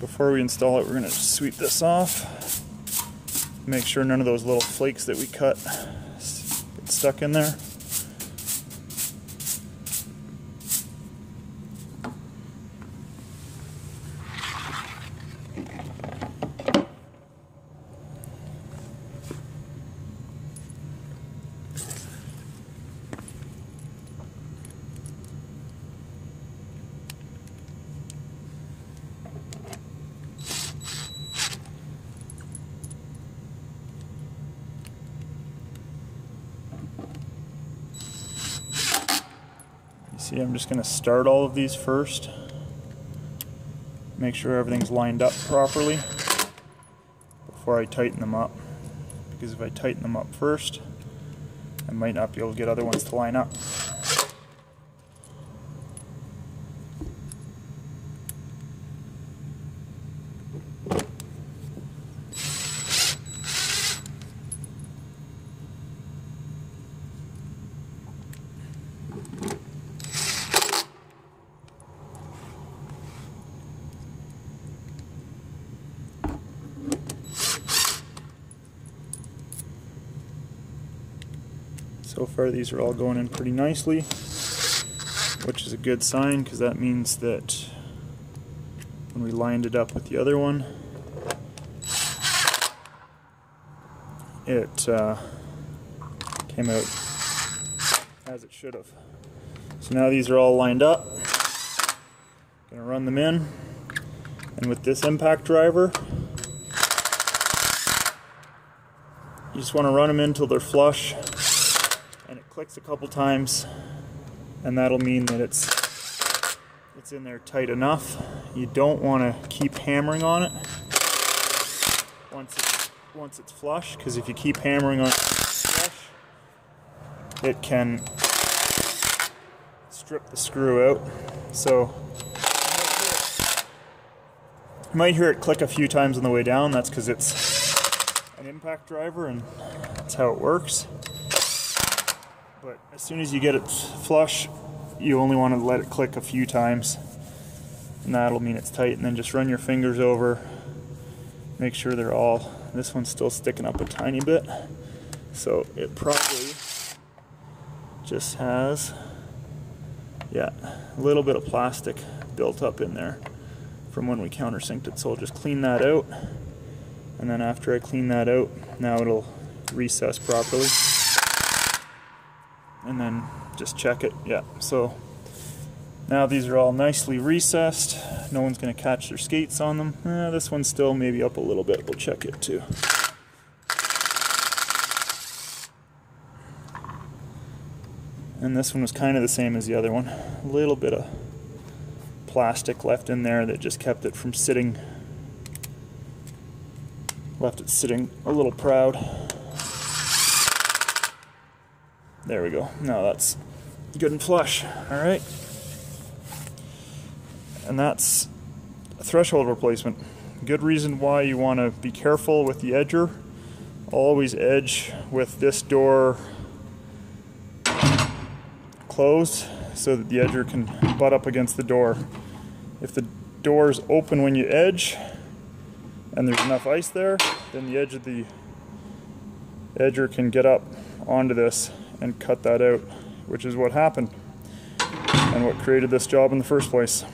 Before we install it, we're going to sweep this off. Make sure none of those little flakes that we cut get stuck in there. See, I'm just going to start all of these first. Make sure everything's lined up properly before I tighten them up. Because if I tighten them up first, I might not be able to get other ones to line up. So far these are all going in pretty nicely, which is a good sign because that means that when we lined it up with the other one, it came out as it should have. So now these are all lined up. I'm going to run them in, and with this impact driver, you just want to run them in until they're flush. And it clicks a couple times, and that'll mean that it's in there tight enough. You don't want to keep hammering on it once it's flush, because if you keep hammering on it flush, it can strip the screw out. So you might hear it click a few times on the way down. That's because it's an impact driver, and that's how it works. But as soon as you get it flush, you only want to let it click a few times, and that'll mean it's tight. And then just run your fingers over, make sure they're all, this one's still sticking up a tiny bit, so it probably just has, yeah, a little bit of plastic built up in there from when we countersinked it. So I'll just clean that out, and then after I clean that out, now it'll recess properly. And then just check it. Yeah, so now these are all nicely recessed. No one's going to catch their skates on them. This one's still maybe up a little bit. We'll check it too. And this one was kind of the same as the other one. A little bit of plastic left in there that just kept it from sitting, left it sitting a little proud. There we go. Now that's good and flush. Alright. And that's a threshold replacement. Good reason why you want to be careful with the edger. Always edge with this door closed so that the edger can butt up against the door. If the door is open when you edge and there's enough ice there, then the edge of the edger can get up onto this and cut that out, which is what happened and what created this job in the first place.